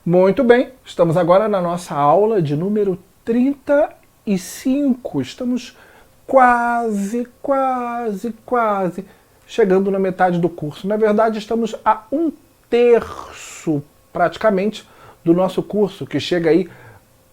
Muito bem, estamos agora na nossa aula de número 35. Estamos quase chegando na metade do curso. Na verdade, estamos a 1/3, praticamente, do nosso curso, que chega aí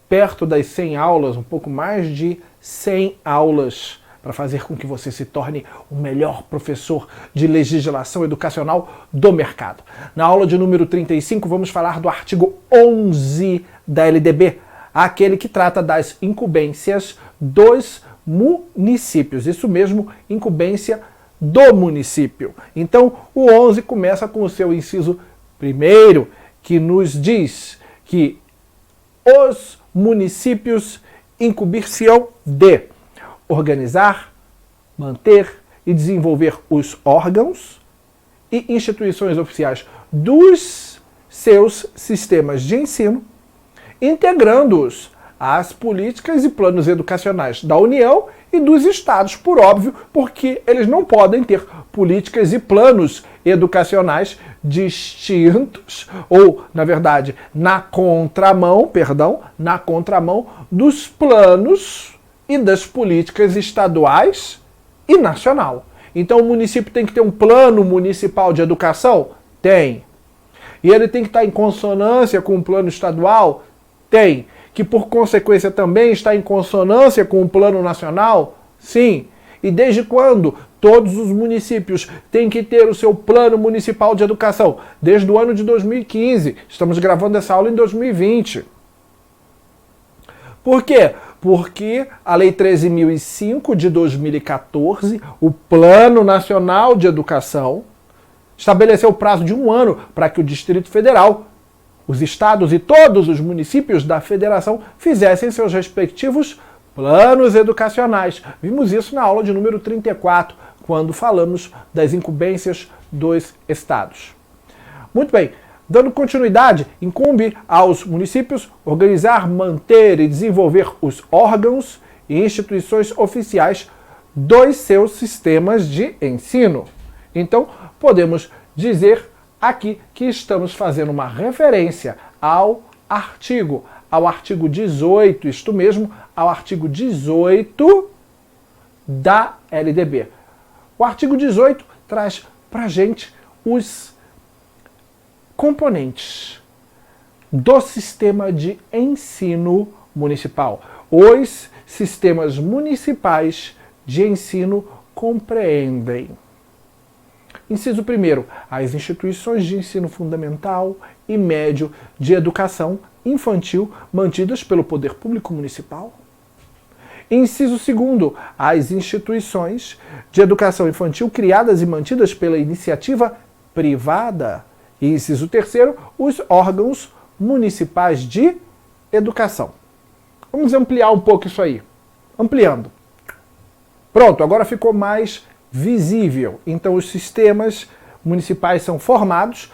perto das 100 aulas, um pouco mais de 100 aulas, para fazer com que você se torne o melhor professor de legislação educacional do mercado. Na aula de número 35, vamos falar do artigo 11 da LDB, aquele que trata das incumbências dos municípios. Isso mesmo, incumbência do município. Então, o 11 começa com o seu inciso primeiro, que nos diz que os municípios incumbir-se-ão de organizar, manter e desenvolver os órgãos e instituições oficiais dos seus sistemas de ensino, integrando-os às políticas e planos educacionais da União e dos estados, por óbvio, porque eles não podem ter políticas e planos educacionais distintos, ou, na verdade, na contramão dos planos e das políticas estaduais e nacional. Então o município tem que ter um plano municipal de educação? Tem. E ele tem que estar em consonância com o plano estadual? Tem. Que por consequência também está em consonância com o plano nacional? Sim. E desde quando todos os municípios têm que ter o seu plano municipal de educação? Desde o ano de 2015. Estamos gravando essa aula em 2020. Por quê? Porque a Lei 13.005 de 2014, o Plano Nacional de Educação, estabeleceu o prazo de 1 ano para que o Distrito Federal, os estados e todos os municípios da federação fizessem seus respectivos planos educacionais. Vimos isso na aula de número 34, quando falamos das incumbências dos estados. Muito bem. Dando continuidade, incumbe aos municípios organizar, manter e desenvolver os órgãos e instituições oficiais dos seus sistemas de ensino. Então, podemos dizer aqui que estamos fazendo uma referência ao artigo 18, isto mesmo, ao artigo 18 da LDB. O artigo 18 traz para a gente os componentes do sistema de ensino municipal. Os sistemas municipais de ensino compreendem: inciso 1º, as instituições de ensino fundamental e médio de educação infantil mantidas pelo poder público municipal. Inciso 2º, as instituições de educação infantil criadas e mantidas pela iniciativa privada. E inciso 3º, os órgãos municipais de educação. Vamos ampliar um pouco isso aí. Ampliando. Pronto, agora ficou mais visível. Então os sistemas municipais são formados,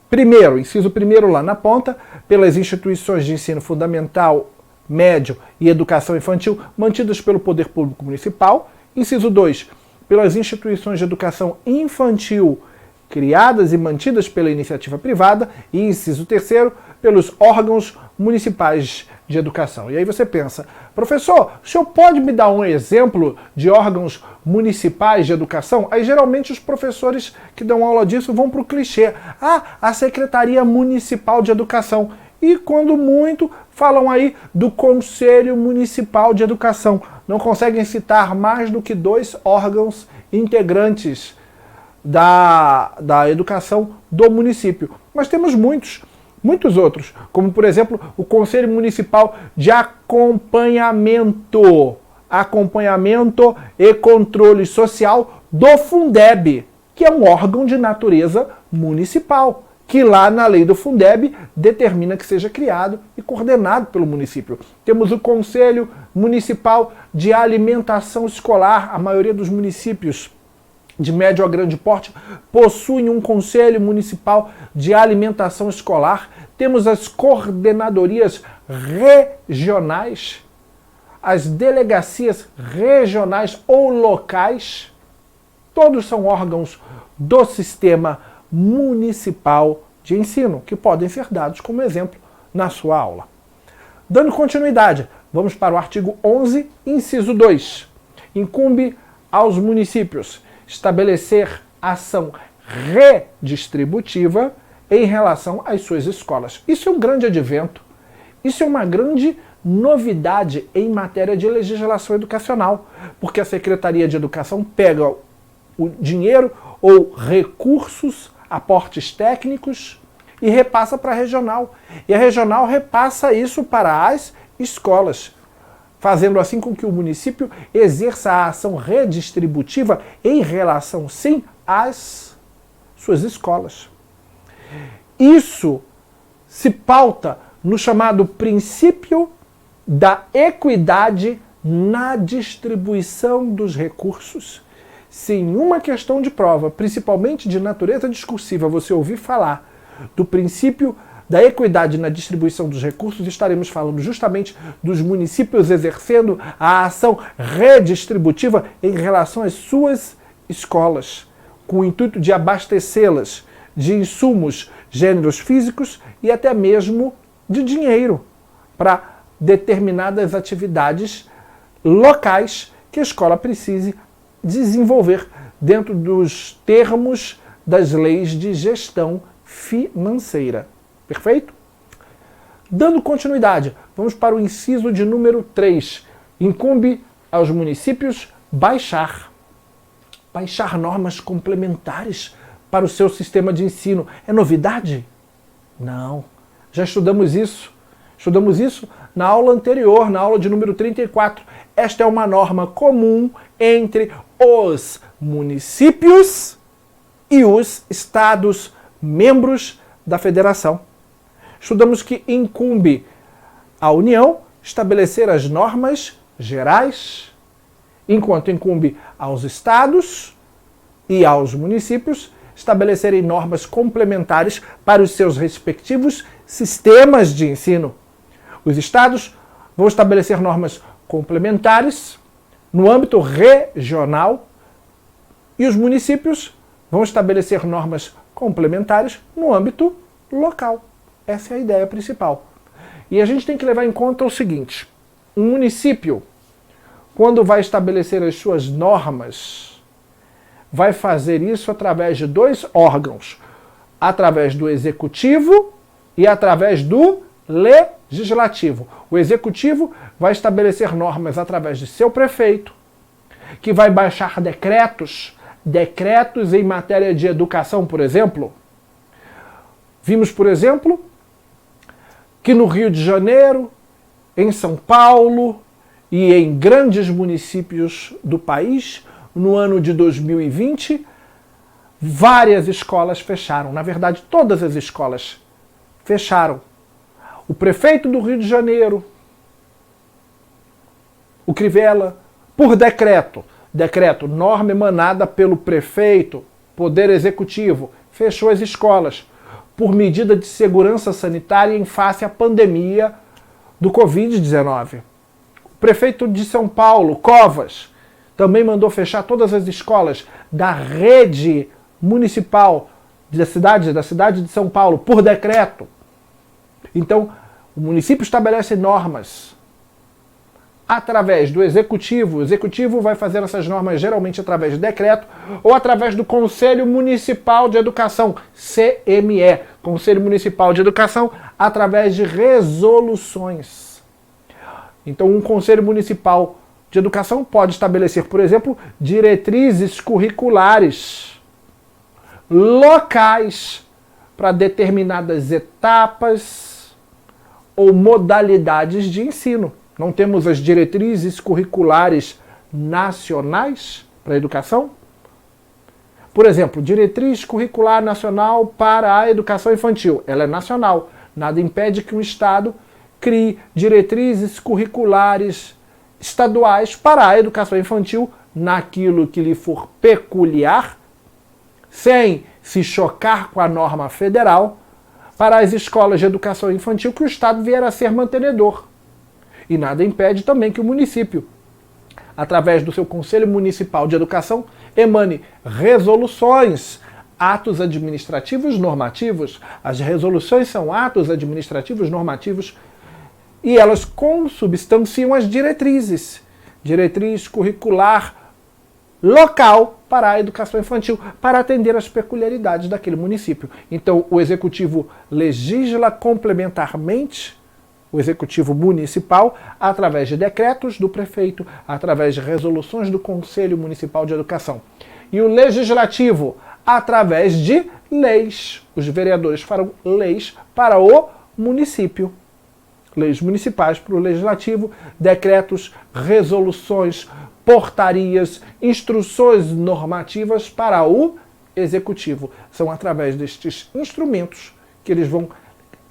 primeiro, inciso 1º lá na ponta, pelas instituições de ensino fundamental, médio e educação infantil mantidas pelo poder público municipal. Inciso 2, pelas instituições de educação infantil criadas e mantidas pela iniciativa privada, e inciso 3º, pelos órgãos municipais de educação. E aí você pensa, professor, o senhor pode me dar um exemplo de órgãos municipais de educação? Aí geralmente os professores que dão aula disso vão para o clichê. A Secretaria Municipal de Educação. E quando muito, falam aí do Conselho Municipal de Educação. Não conseguem citar mais do que 2 órgãos integrantes da educação do município. Mas temos muitos outros, como por exemplo o Conselho Municipal de Acompanhamento e Controle Social do Fundeb, que é um órgão de natureza municipal, que lá na lei do Fundeb determina que seja criado e coordenado pelo município. Temos o Conselho Municipal de Alimentação Escolar. A maioria dos municípios de médio a grande porte possuem um Conselho Municipal de Alimentação Escolar. Temos as coordenadorias regionais, as delegacias regionais ou locais. Todos são órgãos do sistema municipal de ensino, que podem ser dados como exemplo na sua aula. Dando continuidade, vamos para o artigo 11, inciso 2. Incumbe aos municípios estabelecer ação redistributiva em relação às suas escolas. Isso é um grande advento. Isso é uma grande novidade em matéria de legislação educacional, porque a Secretaria de Educação pega o dinheiro ou recursos, aportes técnicos e repassa para a regional. E a regional repassa isso para as escolas, fazendo assim com que o município exerça a ação redistributiva em relação, sim, às suas escolas. Isso se pauta no chamado princípio da equidade na distribuição dos recursos. Se em uma questão de prova, principalmente de natureza discursiva, você ouvir falar do princípio da equidade na distribuição dos recursos, estaremos falando justamente dos municípios exercendo a ação redistributiva em relação às suas escolas, com o intuito de abastecê-las de insumos, gêneros físicos e até mesmo de dinheiro para determinadas atividades locais que a escola precise desenvolver dentro dos termos das leis de gestão financeira. Perfeito? Dando continuidade, vamos para o inciso de número 3. Incumbe aos municípios baixar normas complementares para o seu sistema de ensino. É novidade? Não. Já estudamos isso. Estudamos isso na aula anterior, na aula de número 34. Esta é uma norma comum entre os municípios e os estados membros da federação. Estudamos que incumbe à União estabelecer as normas gerais, enquanto incumbe aos estados e aos municípios estabelecerem normas complementares para os seus respectivos sistemas de ensino. Os estados vão estabelecer normas complementares no âmbito regional e os municípios vão estabelecer normas complementares no âmbito local. Essa é a ideia principal. E a gente tem que levar em conta o seguinte: um município, quando vai estabelecer as suas normas, vai fazer isso através de dois órgãos, através do executivo e através do legislativo. O executivo vai estabelecer normas através de seu prefeito, que vai baixar decretos em matéria de educação, por exemplo. Vimos, por exemplo, que no Rio de Janeiro, em São Paulo e em grandes municípios do país, no ano de 2020, várias escolas fecharam. Na verdade, todas as escolas fecharam. O prefeito do Rio de Janeiro, o Crivella, por decreto, norma emanada pelo prefeito, poder executivo, fechou as escolas por medida de segurança sanitária em face à pandemia do Covid-19. O prefeito de São Paulo, Covas, também mandou fechar todas as escolas da rede municipal da cidade de São Paulo, por decreto. Então, o município estabelece normas através do executivo. O executivo vai fazer essas normas geralmente através de decreto ou através do Conselho Municipal de Educação, CME, Conselho Municipal de Educação, através de resoluções. Então, um Conselho Municipal de Educação pode estabelecer, por exemplo, diretrizes curriculares locais para determinadas etapas ou modalidades de ensino. Não temos as diretrizes curriculares nacionais para a educação? Por exemplo, diretriz curricular nacional para a educação infantil. Ela é nacional. Nada impede que um estado crie diretrizes curriculares estaduais para a educação infantil naquilo que lhe for peculiar, sem se chocar com a norma federal, para as escolas de educação infantil que o estado vier a ser mantenedor. E nada impede também que o município, através do seu Conselho Municipal de Educação, emane resoluções atos administrativos normativos. As resoluções são atos administrativos normativos e elas consubstanciam as diretrizes. Diretriz curricular local para a educação infantil, para atender às peculiaridades daquele município. Então, o Executivo legisla complementarmente, o Executivo Municipal, através de decretos do prefeito, através de resoluções do Conselho Municipal de Educação. E o Legislativo, através de leis. Os vereadores farão leis para o município. Leis municipais para o Legislativo, decretos, resoluções, portarias, instruções normativas para o Executivo. São através destes instrumentos que eles vão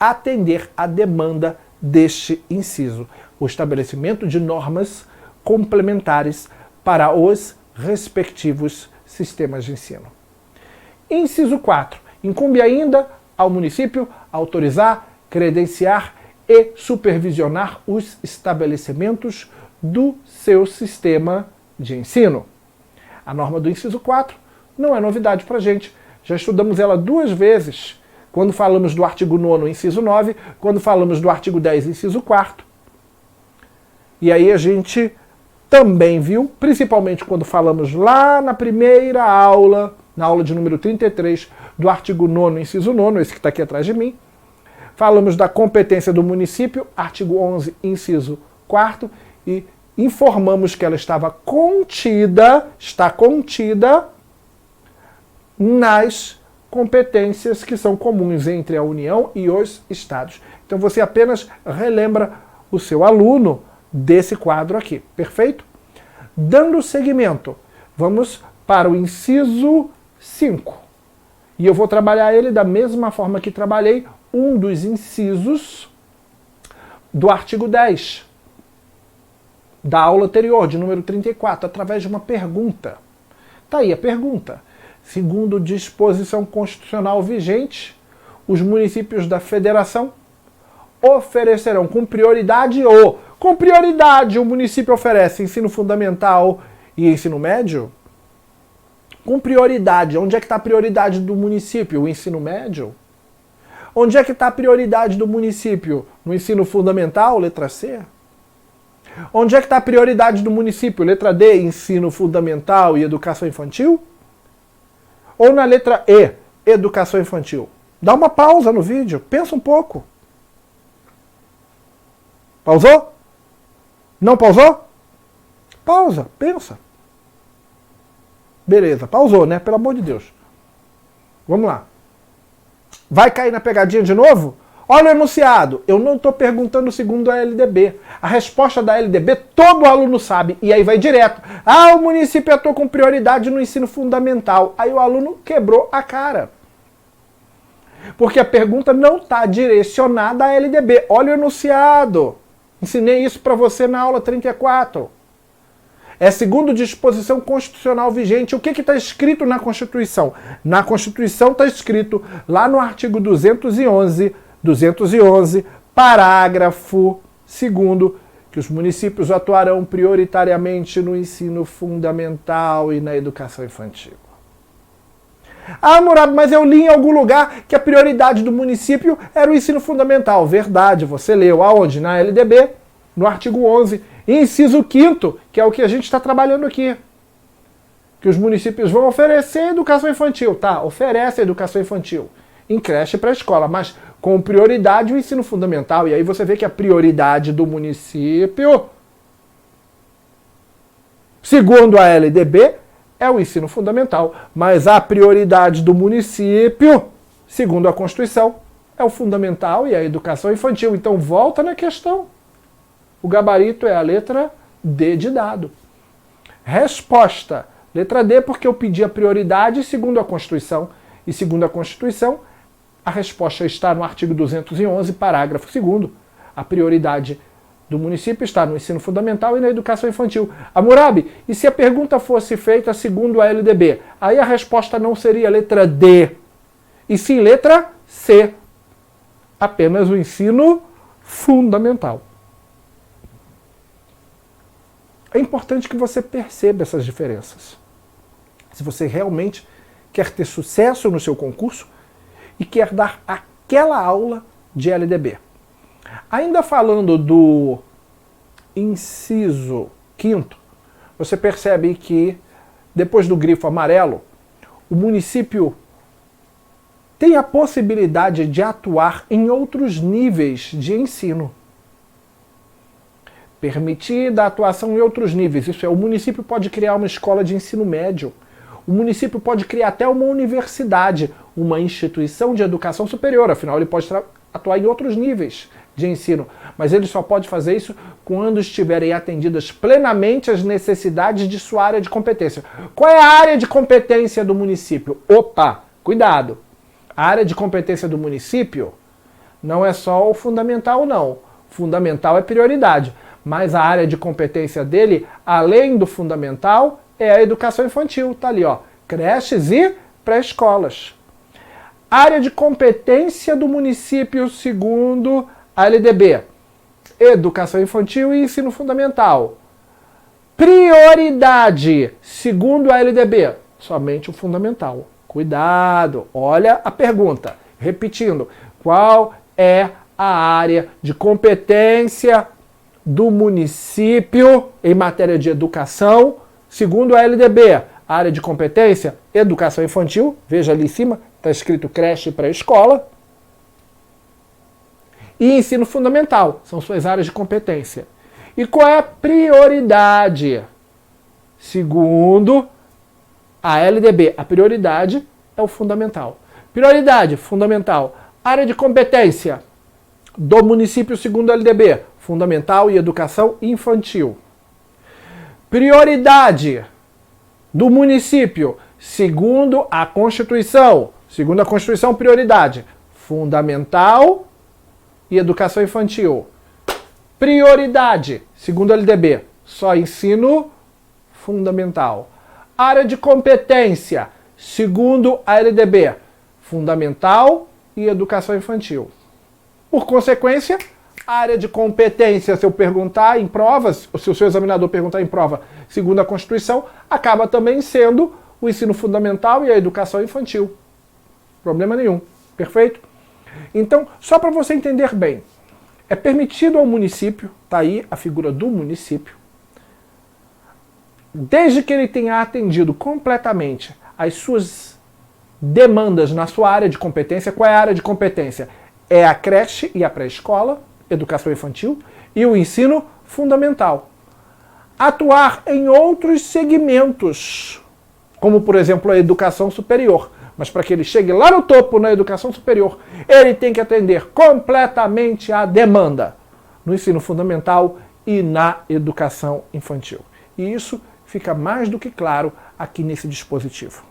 atender à demanda deste inciso. O estabelecimento de normas complementares para os respectivos sistemas de ensino. Inciso 4. Incumbe ainda ao município autorizar, credenciar e supervisionar os estabelecimentos do seu sistema de ensino. A norma do inciso 4 não é novidade para a gente. Já estudamos ela 2 vezes, quando falamos do artigo 9º, inciso 9, quando falamos do artigo 10, inciso 4. E aí a gente também viu, principalmente quando falamos lá na primeira aula, na aula de número 33, do artigo 9º, inciso 9, esse que está aqui atrás de mim, falamos da competência do município, artigo 11, inciso 4, e informamos que ela está contida nas competências que são comuns entre a União e os Estados. Então você apenas relembra o seu aluno desse quadro aqui, perfeito? Dando seguimento, vamos para o inciso 5. E eu vou trabalhar ele da mesma forma que trabalhei um dos incisos do artigo 10. Da aula anterior, de número 34, através de uma pergunta. Está aí a pergunta. Segundo disposição constitucional vigente, os municípios da federação oferecerão com prioridade o município oferece ensino fundamental e ensino médio? Com prioridade. Onde é que está a prioridade do município? O ensino médio? Onde é que está a prioridade do município? No ensino fundamental, letra C? Onde é que está a prioridade do município? Letra D, ensino fundamental e educação infantil? Ou na letra E, educação infantil? Dá uma pausa no vídeo, pensa um pouco. Pausou? Não pausou? Pausa, pensa. Beleza, pausou, né? Pelo amor de Deus. Vamos lá. Vai cair na pegadinha de novo? Olha o enunciado. Eu não estou perguntando segundo a LDB. A resposta da LDB todo aluno sabe. E aí vai direto. O município atuou com prioridade no ensino fundamental. Aí o aluno quebrou a cara. Porque a pergunta não está direcionada à LDB. Olha o enunciado. Ensinei isso para você na aula 34. É segundo disposição constitucional vigente. O que está escrito na Constituição? Na Constituição está escrito lá no artigo 211, parágrafo 2º, que os municípios atuarão prioritariamente no ensino fundamental e na educação infantil. Murado, mas eu li em algum lugar que a prioridade do município era o ensino fundamental. Verdade, você leu aonde? Na LDB, no artigo 11, inciso 5º, que é o que a gente está trabalhando aqui. Que os municípios vão oferecer educação infantil, tá? Oferece educação infantil em creche e pré-escola, mas com prioridade o ensino fundamental. E aí você vê que a prioridade do município, segundo a LDB, é o ensino fundamental. Mas a prioridade do município, segundo a Constituição, é o fundamental e a educação infantil. Então volta na questão. O gabarito é a letra D de dado. Resposta. Letra D, porque eu pedi a prioridade segundo a Constituição. E segundo a Constituição, a resposta está no artigo 211, parágrafo 2º. A prioridade do município está no ensino fundamental e na educação infantil. Hammurabi, e se a pergunta fosse feita segundo a LDB? Aí a resposta não seria letra D, e sim letra C. Apenas o ensino fundamental. É importante que você perceba essas diferenças. Se você realmente quer ter sucesso no seu concurso e quer dar aquela aula de LDB. Ainda falando do inciso 5º, você percebe que depois do grifo amarelo, o município tem a possibilidade de atuar em outros níveis de ensino. Permitida a atuação em outros níveis, isso é, o município pode criar uma escola de ensino médio, o município pode criar até uma universidade, uma instituição de educação superior, afinal ele pode atuar em outros níveis de ensino, mas ele só pode fazer isso quando estiverem atendidas plenamente as necessidades de sua área de competência. Qual é a área de competência do município? Opa, cuidado! A área de competência do município não é só o fundamental, não. Fundamental é prioridade, mas a área de competência dele, além do fundamental, é a educação infantil. Tá ali, ó, creches e pré-escolas. Área de competência do município segundo a LDB: educação infantil e ensino fundamental. Prioridade segundo a LDB: somente o fundamental. Cuidado, olha a pergunta. Repetindo, qual é a área de competência do município em matéria de educação segundo a LDB? A área de competência, educação infantil, veja ali em cima, está escrito creche e pré-escola. E ensino fundamental, são suas áreas de competência. E qual é a prioridade? Segundo a LDB, a prioridade é o fundamental. Prioridade, fundamental. Área de competência do município segundo a LDB, fundamental e educação infantil. Prioridade do município segundo a Constituição. Segundo a Constituição, prioridade fundamental e educação infantil. Prioridade, segundo a LDB, só ensino fundamental. Área de competência, segundo a LDB, fundamental e educação infantil. Por consequência, área de competência, se eu perguntar em provas, ou se o seu examinador perguntar em prova, segundo a Constituição, acaba também sendo o ensino fundamental e a educação infantil. Problema nenhum. Perfeito? Então, só para você entender bem, é permitido ao município, tá aí a figura do município, desde que ele tenha atendido completamente as suas demandas na sua área de competência. Qual é a área de competência? É a creche e a pré-escola, educação infantil, e o ensino fundamental. Atuar em outros segmentos, como por exemplo a educação superior. Mas para que ele chegue lá no topo na educação superior, ele tem que atender completamente à demanda no ensino fundamental e na educação infantil. E isso fica mais do que claro aqui nesse dispositivo.